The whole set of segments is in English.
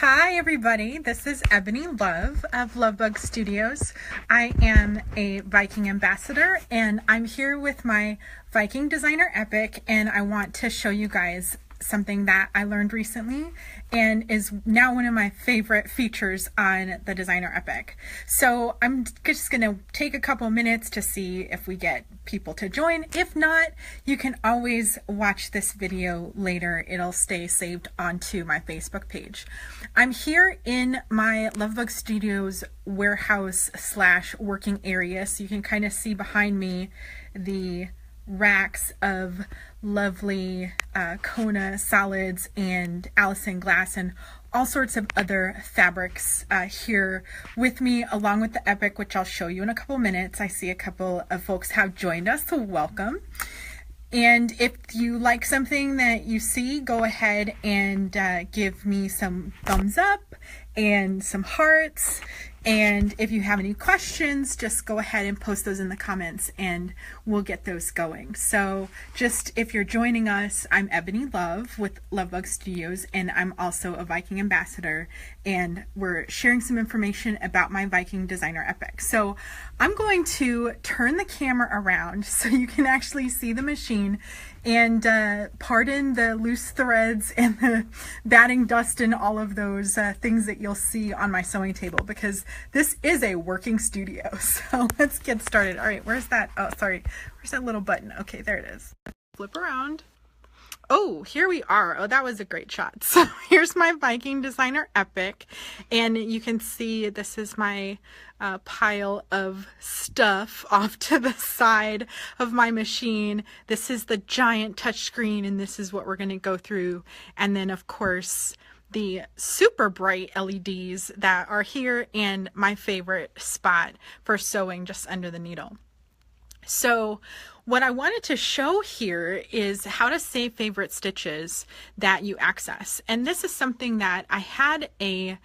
Hi everybody, this is Ebony Love of LoveBug Studios. I am a Viking ambassador and I'm here with my Viking designer epic, and I want to show you guys something that I learned recently and is now one of my favorite features on the designer epic. So I'm just gonna take a couple minutes to see if we get people to join. If not, you can always watch this video later. It'll stay saved onto my Facebook page. I'm here in my LoveBug Studios warehouse / working area, so you can kind of see behind me the racks of lovely Kona solids and Allison glass and all sorts of other fabrics here with me, along with the epic, which I'll show you in a couple minutes. I see a couple of folks have joined us, so welcome. And if you like something that you see, go ahead and give me some thumbs up and some hearts. And if you have any questions, just go ahead and post those in the comments and we'll get those going. So just if you're joining us, I'm Ebony Love with LoveBug Studios, and I'm also a Viking ambassador, and we're sharing some information about my Viking designer epic. So I'm going to turn the camera around so you can actually see the machine, and pardon the loose threads and the batting dust and all of those things that you'll see on my sewing table, because this is a working studio. So let's get started. All right, where's that? Oh, sorry. Where's that little button? Okay, there it is. Flip around. Oh, here we are. Oh, that was a great shot. So here's my Viking designer epic, and you can see this is my pile of stuff off to the side of my machine. This is the giant touchscreen, and this is what we're going to go through. And then, of course, the super bright LEDs that are here, and my favorite spot for sewing just under the needle. So what I wanted to show here is how to save favorite stitches that you access. And this is something that I had a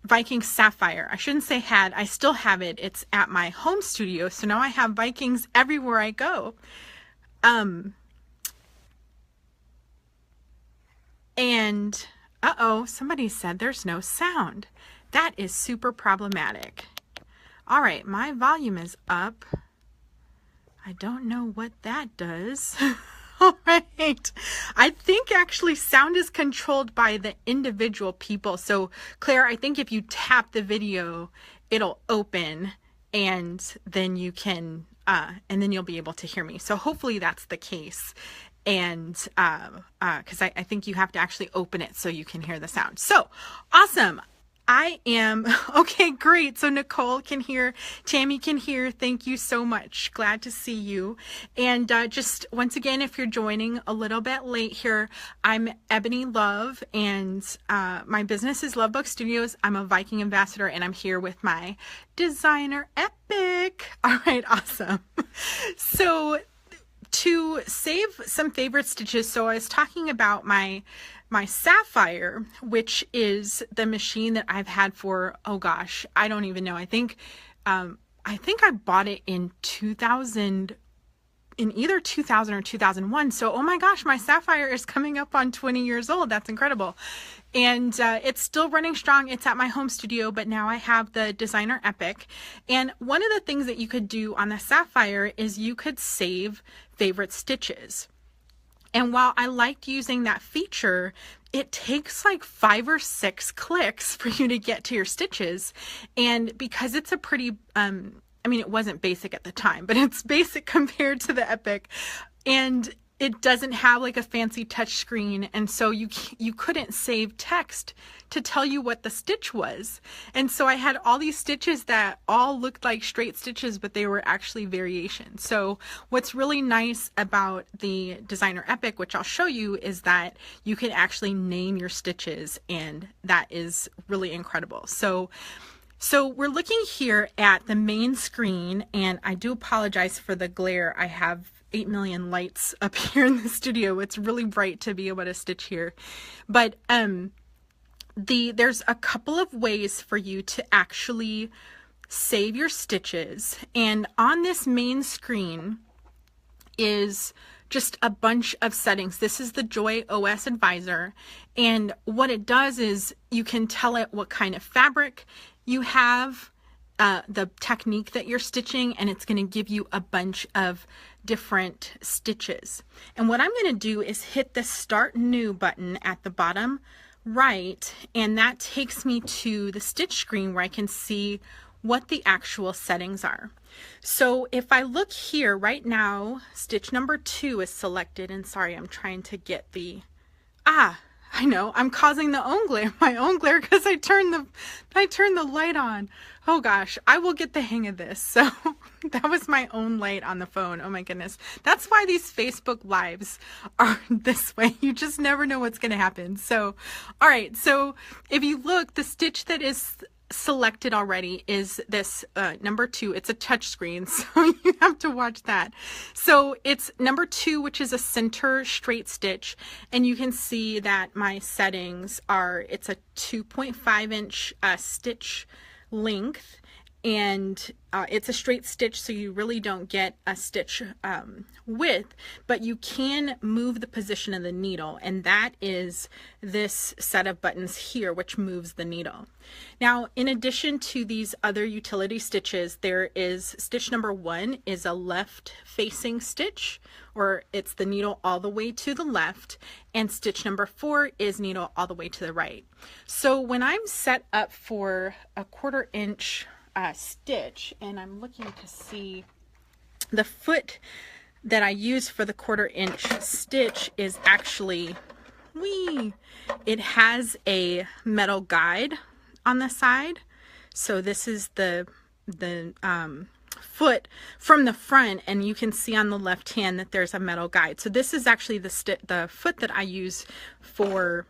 Viking Sapphire. I shouldn't say had, I still have it. It's at my home studio. So now I have Vikings everywhere I go. And uh-oh, somebody said there's no sound. That is super problematic. All right, my volume is up. I don't know what that does. All right. I think actually sound is controlled by the individual people. So Claire, I think if you tap the video, it'll open, and then you can, and then you'll be able to hear me. So hopefully that's the case. And because I think you have to actually open it so you can hear the sound. So awesome. I am okay. Great. So Nicole can hear, Tammy can hear. Thank you so much. Glad to see you. And just once again, if you're joining a little bit late here, I'm Ebony Love, and my business is LoveBug Studios. I'm a Viking ambassador, and I'm here with my designer epic. All right. Awesome. So to save some favorite stitches, so I was talking about my Sapphire, which is the machine that I've had for, oh gosh, I don't even know. I think I bought it in 2000, in either 2000 or 2001. So, oh my gosh, my Sapphire is coming up on 20 years old. That's incredible. And it's still running strong. It's at my home studio, but now I have the designer epic. And one of the things that you could do on the Sapphire is you could save favorite stitches. And while I liked using that feature, it takes like 5 or 6 clicks for you to get to your stitches. And because it's a pretty, I mean, it wasn't basic at the time, but it's basic compared to the epic. And it doesn't have like a fancy touch screen, and so you couldn't save text to tell you what the stitch was. And so I had all these stitches that all looked like straight stitches, but they were actually variations. So what's really nice about the designer epic, which I'll show you, is that you can actually name your stitches, and that is really incredible. So we're looking here at the main screen, and I do apologize for the glare. I have 8 million lights up here in the studio. It's really bright to be able to stitch here. But there's a couple of ways for you to actually save your stitches. And on this main screen is just a bunch of settings. This is the Joy OS Advisor, and what it does is you can tell it what kind of fabric you have, the technique that you're stitching, and it's going to give you a bunch of different stitches. And what I'm going to do is hit the Start New button at the bottom right, and that takes me to the stitch screen where I can see what the actual settings are. So if I look here right now, stitch number 2 is selected, and sorry, I'm trying to get the, I know, I'm causing my own glare because I turned the light on. Oh gosh, I will get the hang of this. So that was my own light on the phone. Oh my goodness. That's why these Facebook Lives are this way. You just never know what's going to happen. So, all right. So if you look, the stitch that is selected already is this number 2. It's a touch screen, so you have to watch that. So it's number 2, which is a center straight stitch, and you can see that my settings are, it's a 2.5 inch stitch length, and it's a straight stitch, so you really don't get a stitch width, but you can move the position of the needle, and that is this set of buttons here, which moves the needle. Now, in addition to these other utility stitches, there is stitch number 1 is a left facing stitch, or it's the needle all the way to the left, and stitch number 4 is needle all the way to the right. So when I'm set up for a 1/4 inch stitch, and I'm looking to see the foot that I use for the 1/4 inch stitch is actually, it has a metal guide on the side. So this is the foot from the front, and you can see on the left hand that there's a metal guide. So this is actually the foot that I use for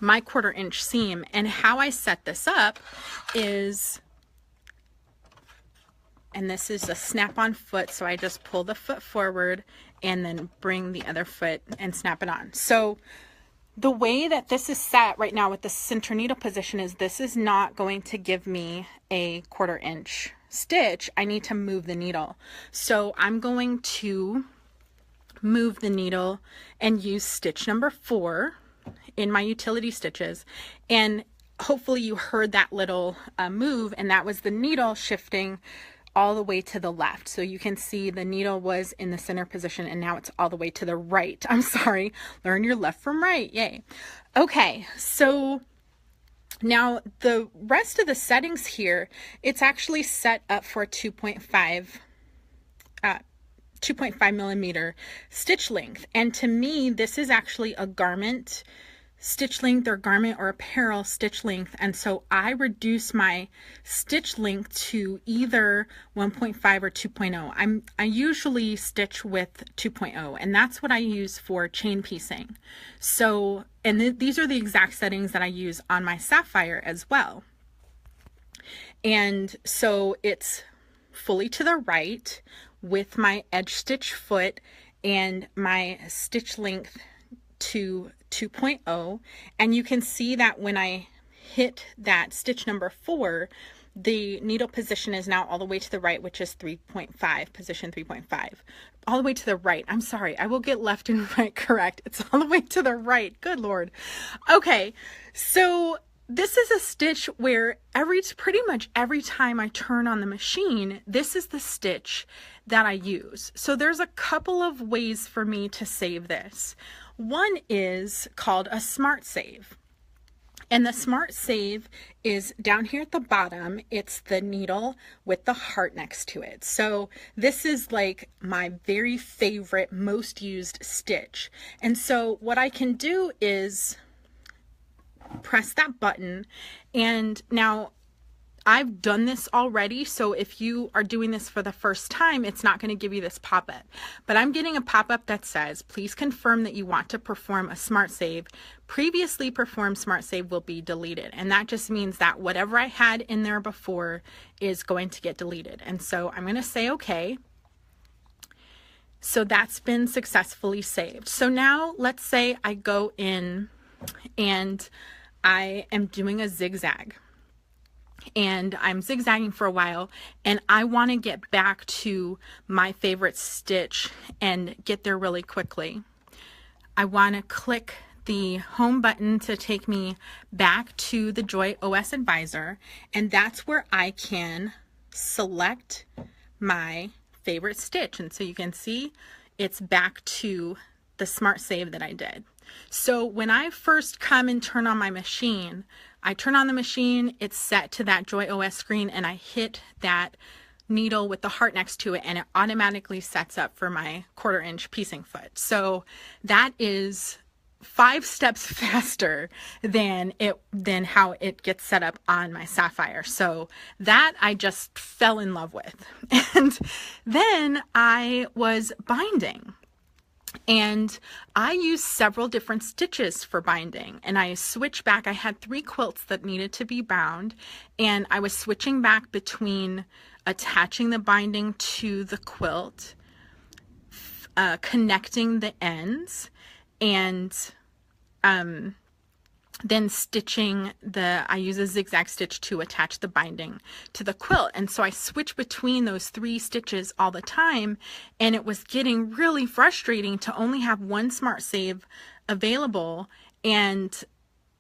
my 1/4 inch seam. And how I set this up is, and this is a snap-on foot, so I just pull the foot forward and then bring the other foot and snap it on. So the way that this is set right now with the center needle position is this is not going to give me a 1/4 inch stitch. I need to move the needle. So I'm going to move the needle and use stitch number 4 in my utility stitches. And hopefully you heard that little move, and that was the needle shifting all the way to the left. So you can see the needle was in the center position, and now it's all the way to the right. I'm sorry, learn your left from right, yay. Okay, so now the rest of the settings here, it's actually set up for a 2.5 millimeter stitch length. And to me, this is actually a garment stitch length, or garment or apparel stitch length, and so I reduce my stitch length to either 1.5 or 2.0. I usually stitch with 2.0, and that's what I use for chain piecing. So, and these are the exact settings that I use on my Sapphire as well. And so it's fully to the right with my edge stitch foot and my stitch length to 2.0, and you can see that when I hit that stitch number 4, the needle position is now all the way to the right, which is 3.5, position 3.5, all the way to the right. I'm sorry, I will get left and right correct. It's all the way to the right. Good Lord. Okay, so this is a stitch where pretty much every time I turn on the machine, this is the stitch that I use. So there's a couple of ways for me to save this. One is called a Smart Save. And the Smart Save is down here at the bottom. It's the needle with the heart next to it. So this is like my very favorite, most used stitch. And so what I can do is press that button, and now I've done this already, so if you are doing this for the first time, it's not going to give you this pop-up. But I'm getting a pop-up that says, please confirm that you want to perform a Smart Save. Previously performed Smart Save will be deleted. And that just means that whatever I had in there before is going to get deleted. And so I'm going to say okay. So that's been successfully saved. So now let's say I go in and I am doing a zigzag. and I'm zigzagging for a while, and I want to get back to my favorite stitch and get there really quickly. I want to click the home button to take me back to the Joy OS Advisor, and that's where I can select my favorite stitch. And so you can see it's back to the Smart Save that I did. So when I first come and turn on my machine, I turn on the machine, it's set to that Joy OS screen, and I hit that needle with the heart next to it, and it automatically sets up for my 1/4 inch piecing foot. So that is 5 steps faster than how it gets set up on my Sapphire. So that I just fell in love with. And then I was binding, and I used several different stitches for binding, and I switched back. I had 3 quilts that needed to be bound, and I was switching back between attaching the binding to the quilt, connecting the ends, and then stitching I use a zigzag stitch to attach the binding to the quilt. And so I switch between those 3 stitches all the time, and it was getting really frustrating to only have one Smart Save available, and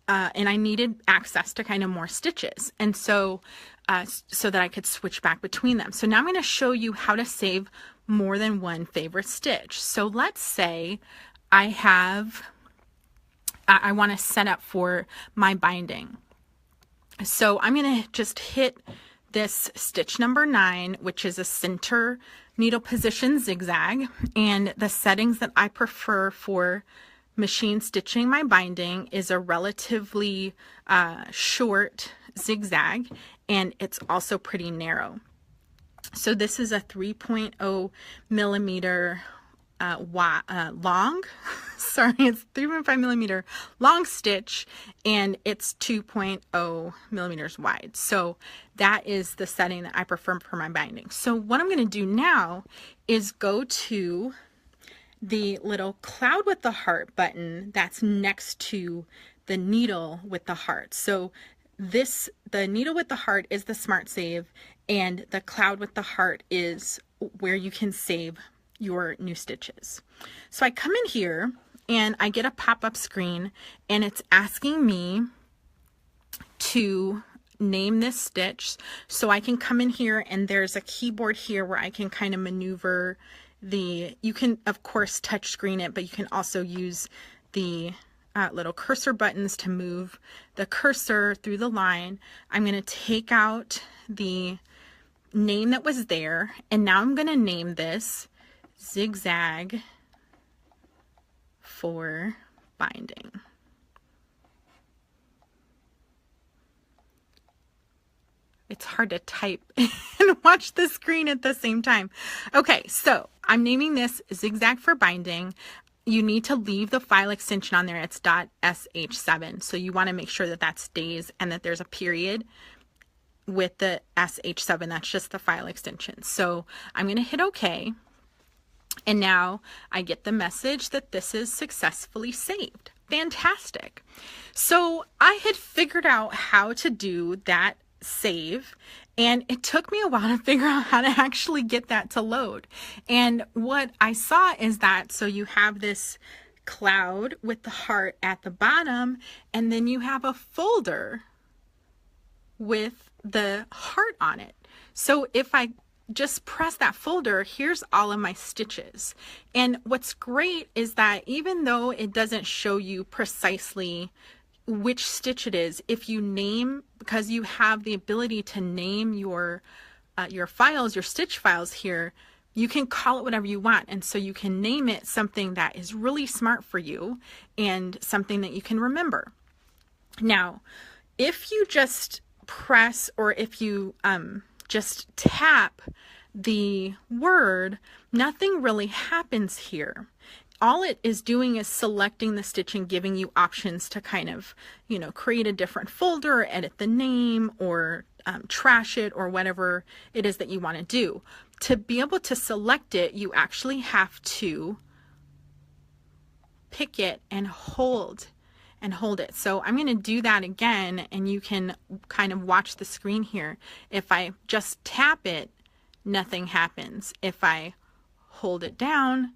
I needed access to kind of more stitches, and so that I could switch back between them. So now I'm going to show you how to save more than one favorite stitch. So let's say I want to set up for my binding. So I'm going to just hit this stitch number 9, which is a center needle position zigzag, and the settings that I prefer for machine stitching my binding is a relatively short zigzag, and it's also pretty narrow. So this is a 3.0 millimeter long, sorry, it's 3.5 millimeter long stitch, and it's 2.0 millimeters wide. So that is the setting that I prefer for my binding. So what I'm going to do now is go to the little cloud with the heart button that's next to the needle with the heart. So the needle with the heart is the Smart Save, and the cloud with the heart is where you can save your new stitches. So I come in here and I get a pop-up screen, and it's asking me to name this stitch. So I can come in here, and there's a keyboard here where I can kind of maneuver you can of course touch screen it, but you can also use the little cursor buttons to move the cursor through the line. I'm going to take out the name that was there, and now I'm going to name this Zigzag for Binding. It's hard to type and watch the screen at the same time. Okay, so I'm naming this Zigzag for Binding. You need to leave the file extension on there. It's .sh7. So you want to make sure that that stays and that there's a period with the sh7. That's just the file extension. So I'm going to hit OK. And now I get the message that this is successfully saved. Fantastic. So I had figured out how to do that save, and it took me a while to figure out how to actually get that to load. And what I saw is that, so you have this cloud with the heart at the bottom, and then you have a folder with the heart on it. So if I just press that folder, here's all of my stitches. And what's great is that even though it doesn't show you precisely which stitch it is, if you name, because you have the ability to name your files, your stitch files here, you can call it whatever you want. And so you can name it something that is really smart for you and something that you can remember. Now, if you just press, or if you just tap the word, nothing really happens here. All it is doing is selecting the stitch and giving you options to kind of, create a different folder, or edit the name, or trash it, or whatever it is that you want to do. To be able to select it, you actually have to pick it and hold and hold it. So I'm going to do that again, and you can kind of watch the screen here. If I just tap it, nothing happens. If I hold it down,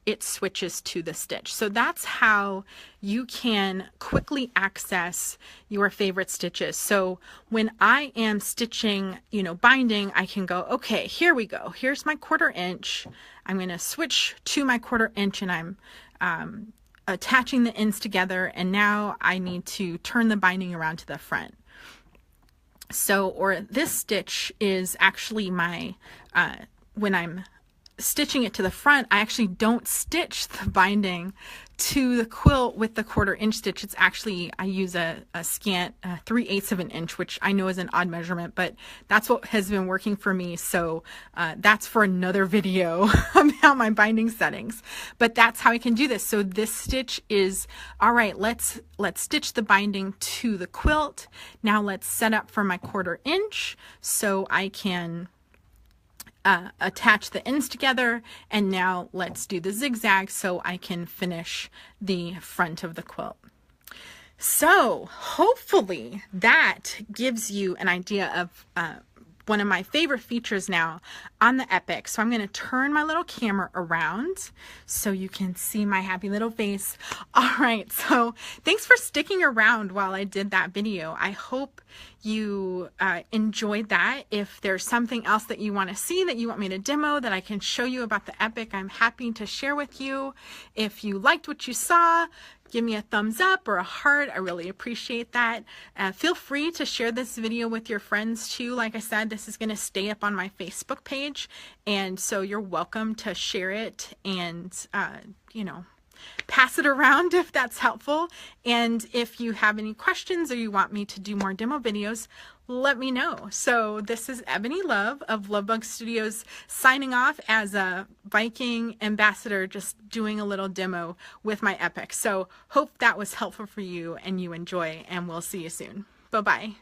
it switches to the stitch. So that's how you can quickly access your favorite stitches. So when I am stitching, binding, I can go, okay, here we go. Here's my 1/4 inch. I'm going to switch to my 1/4 inch, and I'm attaching the ends together. And now I need to turn the binding around to the front. So, or this stitch is actually my, when I'm stitching it to the front, I actually don't stitch the binding to the quilt with the 1/4 inch stitch. It's actually, I use a scant 3/8 of an inch, which I know is an odd measurement, but that's what has been working for me. So that's for another video about my binding settings, but that's how I can do this. So this stitch is, all right, let's stitch the binding to the quilt. Now let's set up for my 1/4 inch so I can attach the ends together, and now let's do the zigzag so I can finish the front of the quilt. So hopefully that gives you an idea of one of my favorite features now on the Epic. So I'm going to turn my little camera around so you can see my happy little face. All right, so thanks for sticking around while I did that video. I hope you enjoyed that. If there's something else that you want to see, that you want me to demo, that I can show you about the Epic, I'm happy to share with you. If you liked what you saw, give me a thumbs up or a heart. I really appreciate that. Feel free to share this video with your friends too. Like I said, this is going to stay up on my Facebook page, and so you're welcome to share it and pass it around if that's helpful. And if you have any questions or you want me to do more demo videos, let me know. So this is Ebony Love of LoveBug Studios signing off as a Viking ambassador, just doing a little demo with my Epic. So hope that was helpful for you and you enjoy, and we'll see you soon. Bye-bye.